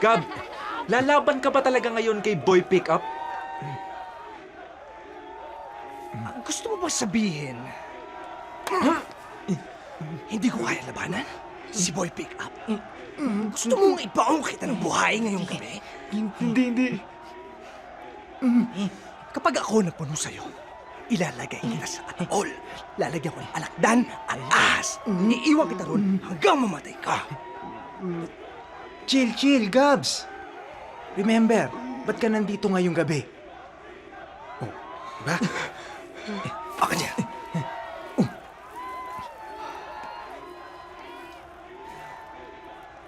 Gab, lalaban ka ba talaga ngayon kay Boy Pickup? Gusto mo ba sabihin, hindi ko kaya labanan? Si Boy Pickup. Gusto mong ipaong kita ng buhay ngayong gabi? Hindi. Kapag ako nagpuno sa'yo, ilalagay kita sa ataol. Lalagyan ko ng alakdan at ahas. Iiwan kita ron hanggang mamatay ka. Chill, Gabs. Remember, ba't ka nandito ngayong gabi? Oh, ba? Baka niya.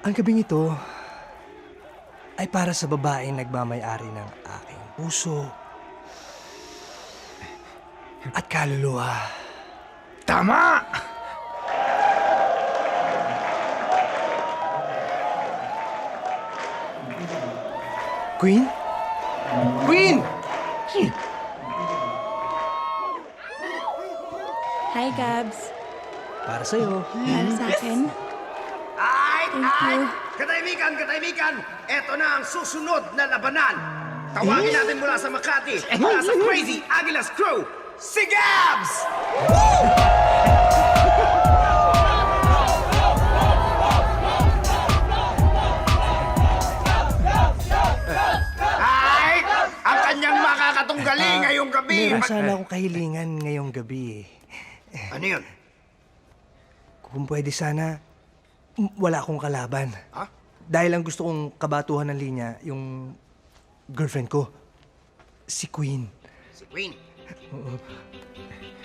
Ang gabing ito ay para sa babaeng nagmamayari ng aking puso at kaluluwa. Tama! Queen? Queen! Hi, Gabs. Para sa'yo. Para sa akin. Thank you. Katahimikan! Ito na ang susunod na labanan. Tawagin natin mula sa Makati, mula sa Crazy Aguilas Crew, si Gabs! Ay! Ang kanyang makakatunggali ngayong gabi. Meron sana akong kahilingan ngayong gabi. Ano yun? Kung pwede sana, wala akong kalaban. Ha? Dahil ang gusto kong kabatuhan ng linya, yung girlfriend ko, si Queen. Si Queen.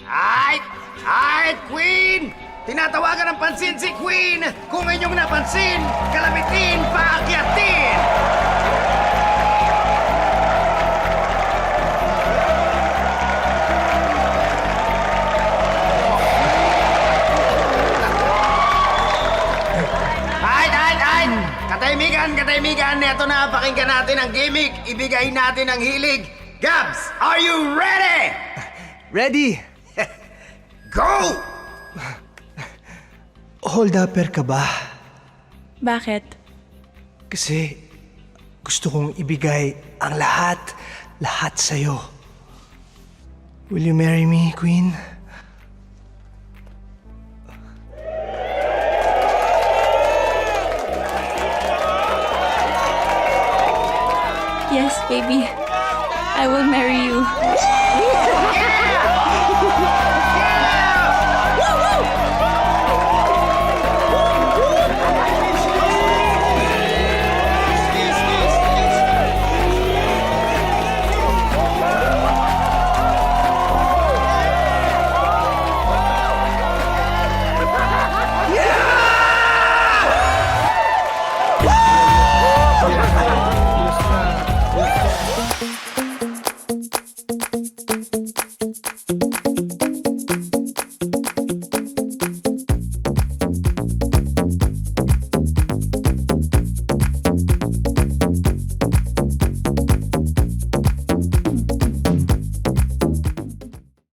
Ay, Queen! Tinatawagan ng pansin si Queen! Kung inyong napansin, kalamitin, paakyatin! Ay! Katahimikan! Ito na, pakinggan natin ang gimmick. Ibigay natin ang hilig. Gabs, are you ready? Ready? Go! Hold-upper ka ba? Bakit? Kasi gusto kong ibigay ang lahat sa'yo. Will you marry me, Queen? Yes, baby. I will marry you.